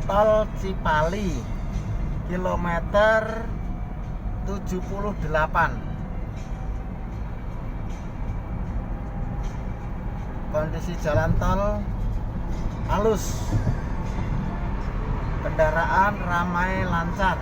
Tol Cipali kilometer 78. Kondisi jalan tol halus, kendaraan ramai lancar.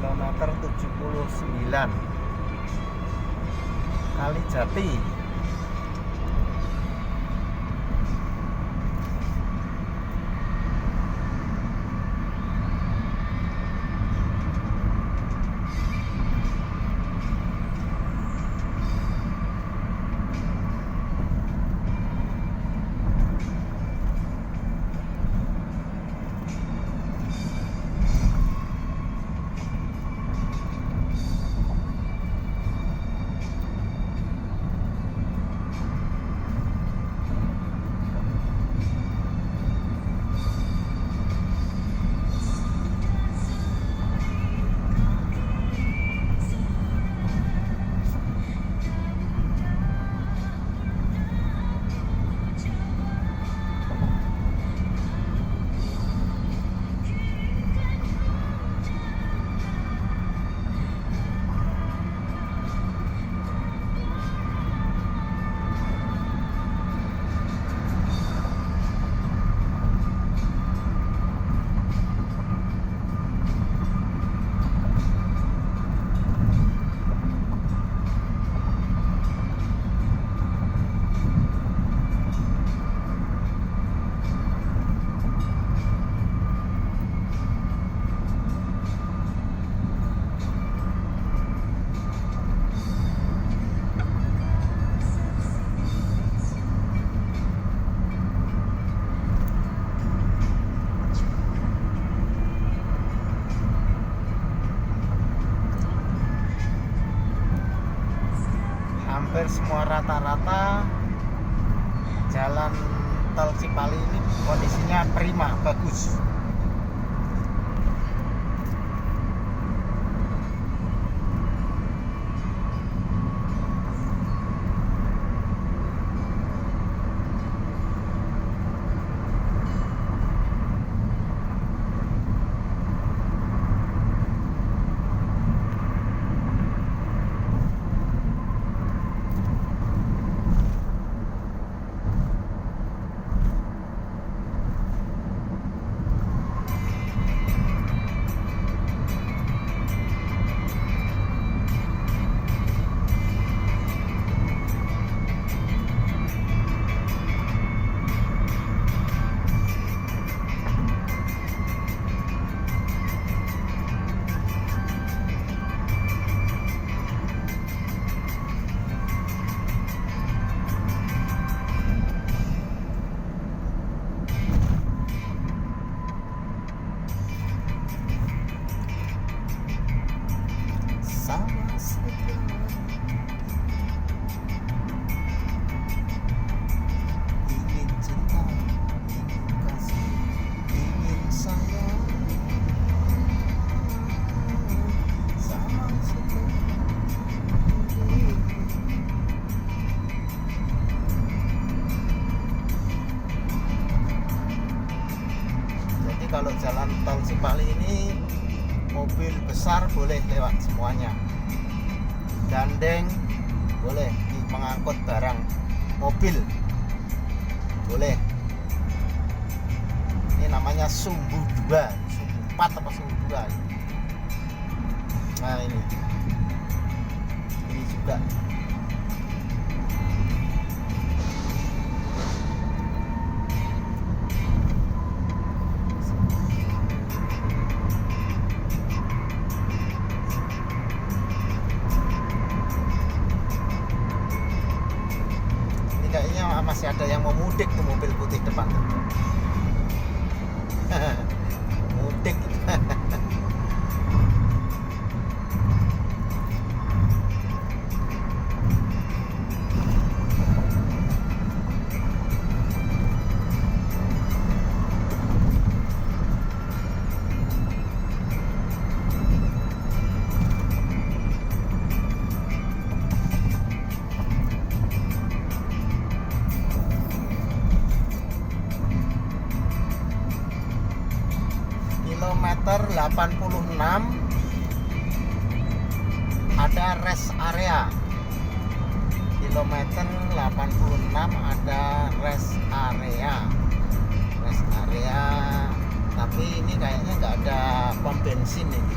Kilometer 79 Kalijati. Hampir semua rata-rata jalan tol Cipali ini kondisinya prima, bagus. Sama saja ingin cinta, ingin kasih, ingin sayang, sama saja. Jadi kalau jalan tol Cipali ini mobil besar boleh lewat semuanya, gandeng boleh, mengangkut barang mobil boleh. Ini namanya sumbu 2, sumbu 4 apa sumbu 2. Nah ini juga mudik tuh mobil putih depan tuh. Mudik. Kilometer 86 ada rest area. Kilometer 86 ada rest area. Rest area, tapi ini kayaknya nggak ada pom bensin ini.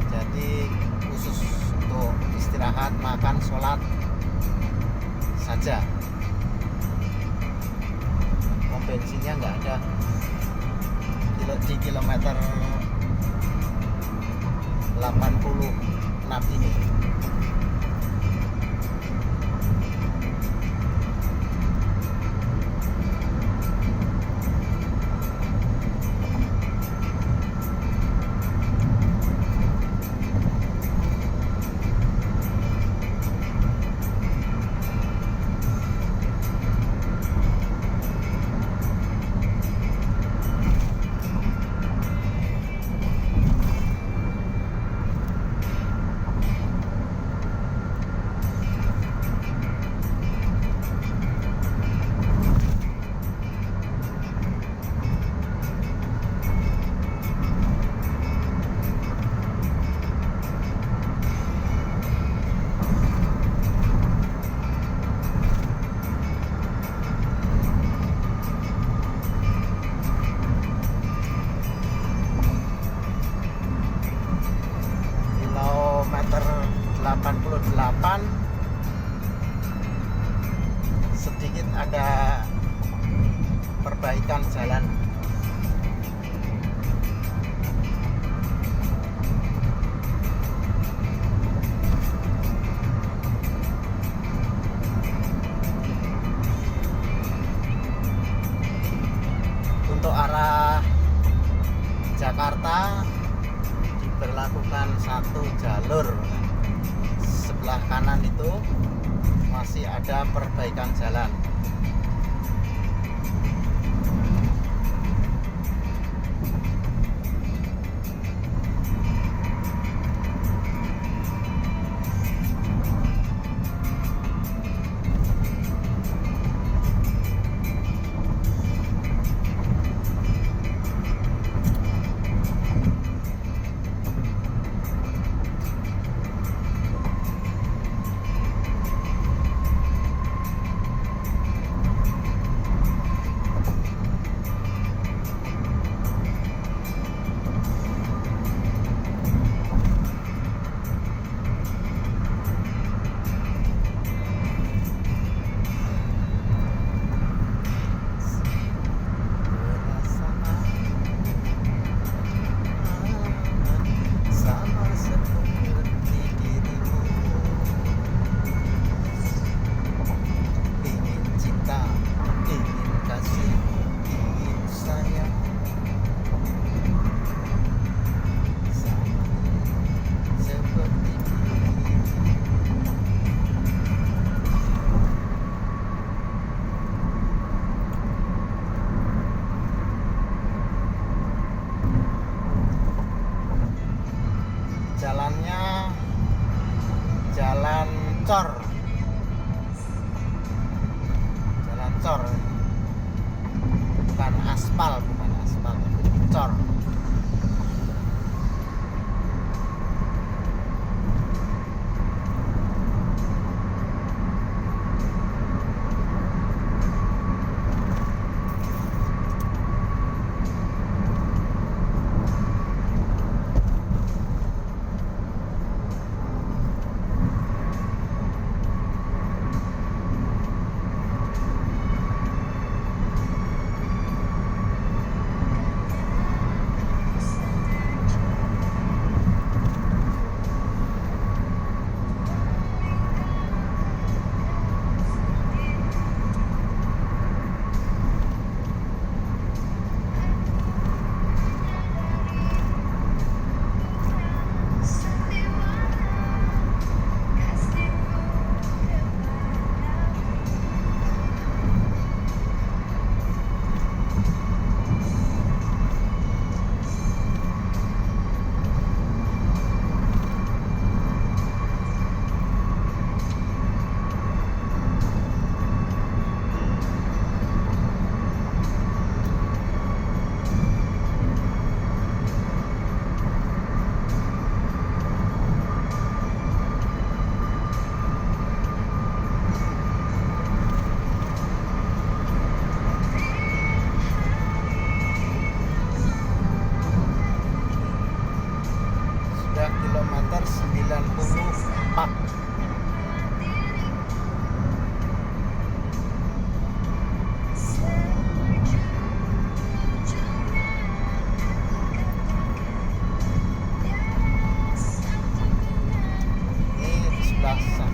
Jadi khusus untuk istirahat, makan, sholat saja. Pom bensinnya nggak ada di kilometer 86 ini. Kilometer 88 sedikit ada perbaikan jalan. Untuk arah Jakarta diberlakukan satu jalur. Sebelah kanan itu masih ada perbaikan jalan. Jalannya jalan cor, bukan aspal, cor. 94.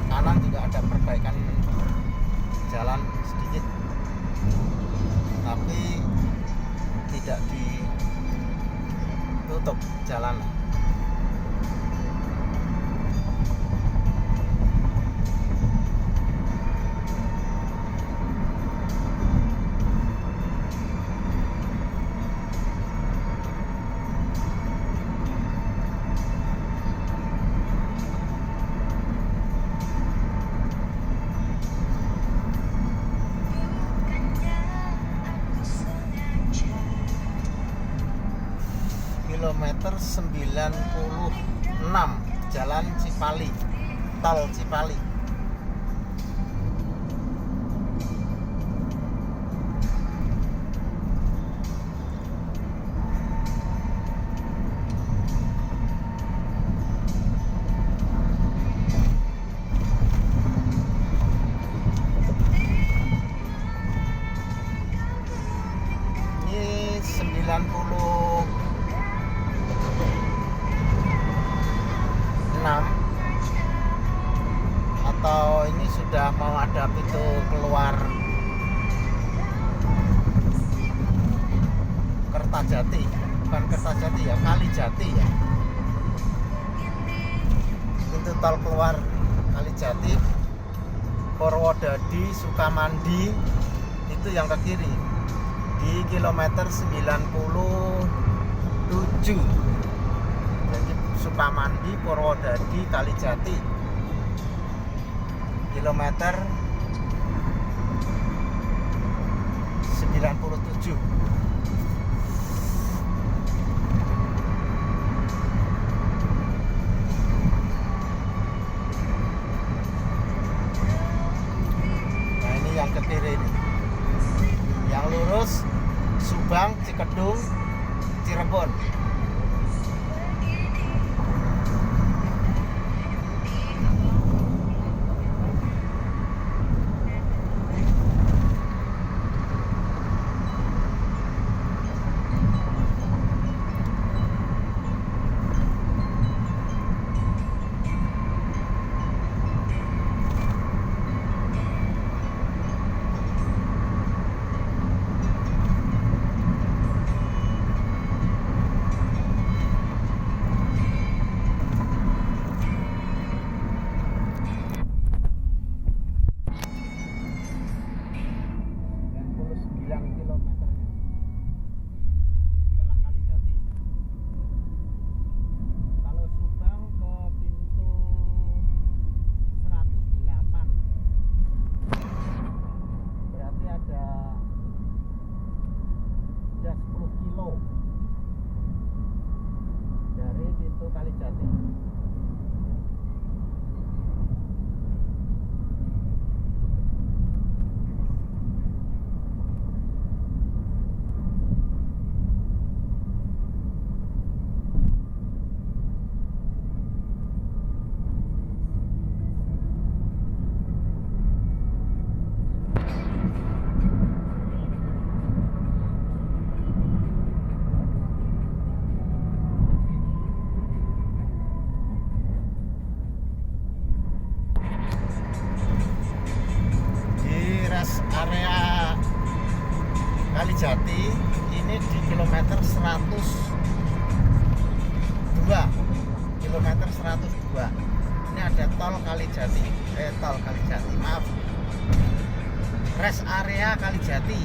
Kanan juga ada perbaikan jalan sedikit, tapi tidak ditutup jalan. Kilometer 96 Jalan Cipali, Tol Cipali. Ini 96 atau ini sudah mau ada pintu keluar Kertajati, bukan Kertajati ya, Kalijati ya, pintu tol keluar Kalijati, Purwodadi, Sukamandi, itu yang ke kiri di kilometer 97. Jadi Sukamandi, Purwodadi, Kalijati, kilometer 97. Nah ini yang ke kiri ini, yang lurus Subang, Cikedung, Cirebon. Dari pintu Kalijati. Area Kalijati ini di kilometer 102. Kilometer 102. Ini ada tol Kalijati. Tol Kalijati, maaf. Rest area Kalijati.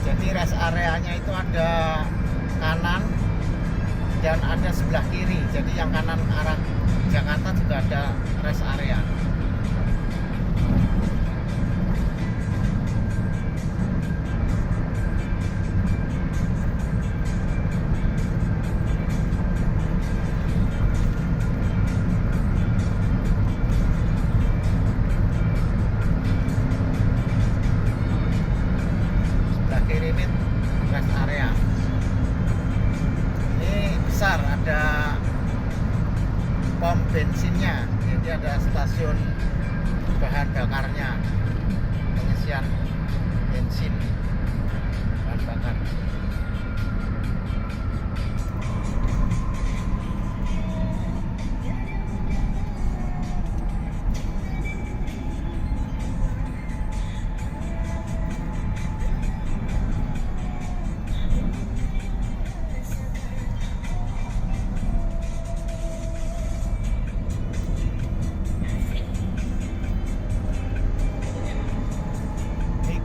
Jadi rest areanya itu ada kanan dan ada sebelah kiri. Jadi yang kanan arah Jakarta juga ada rest area. Sebelah kiri ini rest area. besar, ada pom bensinnya, jadi ada stasiun bahan bakarnya, pengisian bensin bahan bakar.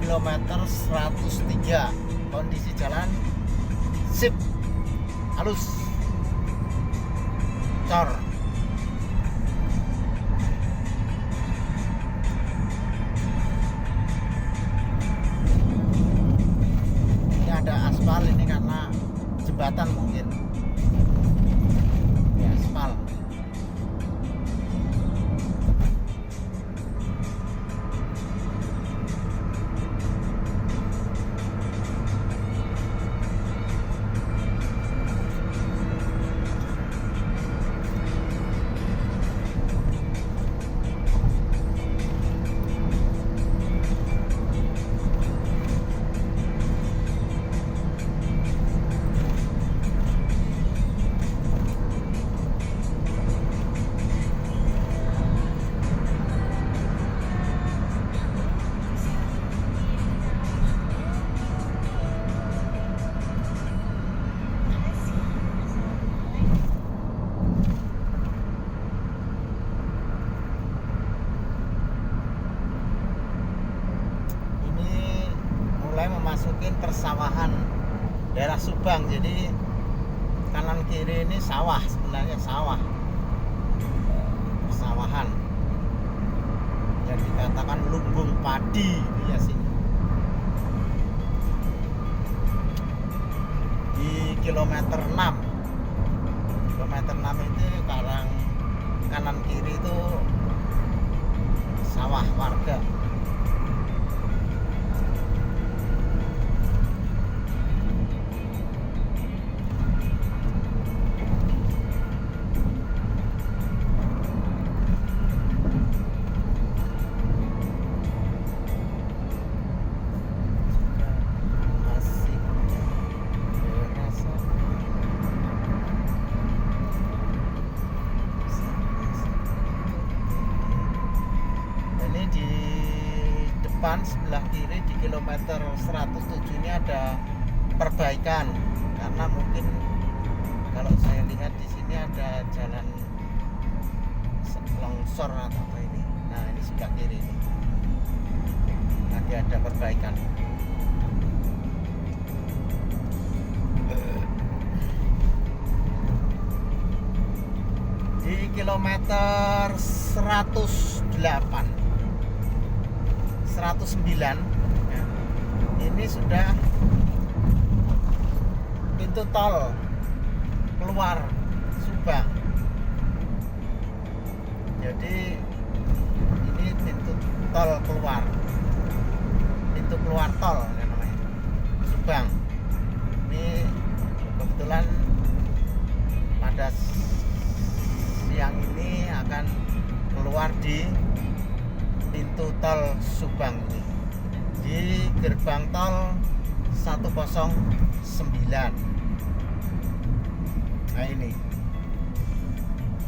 Kilometer 103, kondisi jalan sip, halus, cor. Ini ada aspal, ini karena jembatan mungkin ya, aspal. Memasukin persawahan daerah Subang, jadi kanan kiri ini sawah, sebenarnya sawah, persawahan yang dikatakan lumbung padi ya sini. Di kilometer 6 itu kanan kiri itu sawah warga. Sebelah kiri di kilometer 107 ini ada perbaikan, karena mungkin kalau saya lihat di sini ada jalan longsor atau apa ini. Nah, ini sebelah kiri ini lagi ada perbaikan. Di kilometer 109 ya, ini sudah pintu tol keluar Subang. Jadi ini pintu tol keluar, pintu keluar tol ya namanya, Subang. Ini kebetulan pada siang ini akan keluar di pintu tol Subang ini, di gerbang tol 109. Nah, ini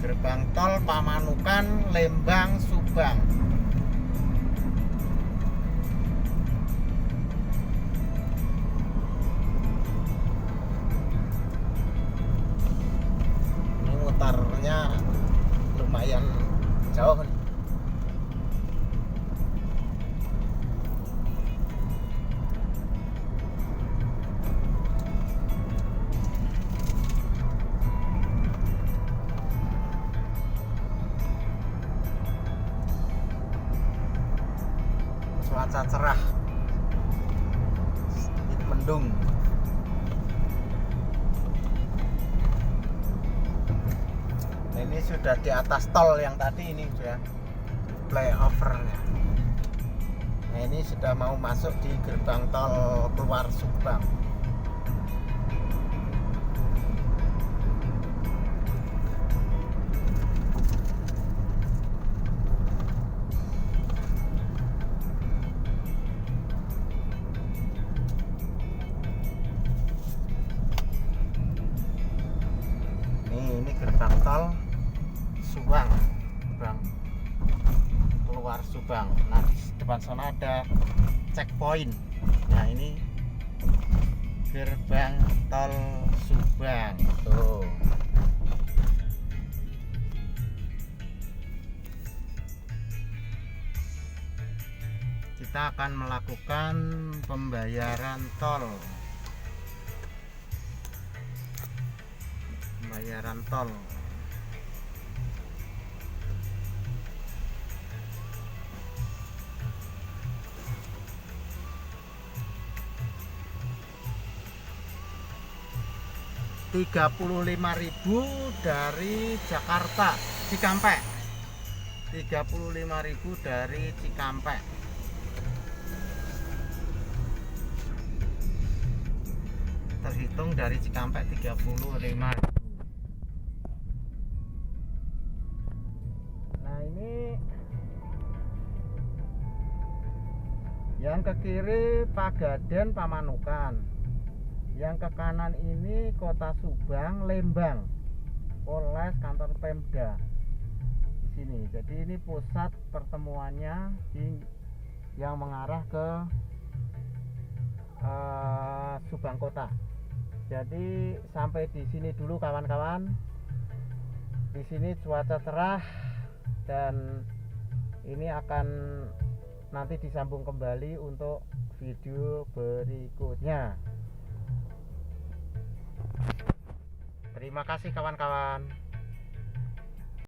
gerbang tol Pamanukan Lembang Subang. Ini mutarnya lumayan jauh nih. Cuaca cerah, sedikit mendung. Nah, ini sudah di atas tol yang tadi, ini sudah flyovernya. Nah, ini sudah mau masuk di gerbang tol keluar Subang. tol Subang, keluar Subang. Nah, di depan sana ada checkpoint. Nah, ini gerbang tol Subang tuh. Kita akan melakukan pembayaran tol. Pembayaran tol. Rp35.000 dari Jakarta Cikampek. Rp35.000 dari Cikampek. Terhitung dari Cikampek 35.000. Nah, ini yang ke kiri Pagaden Pamanukan, yang ke kanan ini Kota Subang Lembang, Polres kantor Pemda di sini. Jadi ini pusat pertemuannya yang mengarah ke Subang Kota. Jadi sampai di sini dulu kawan-kawan. Di sini cuaca cerah dan ini akan nanti disambung kembali untuk video berikutnya. Terima kasih kawan-kawan.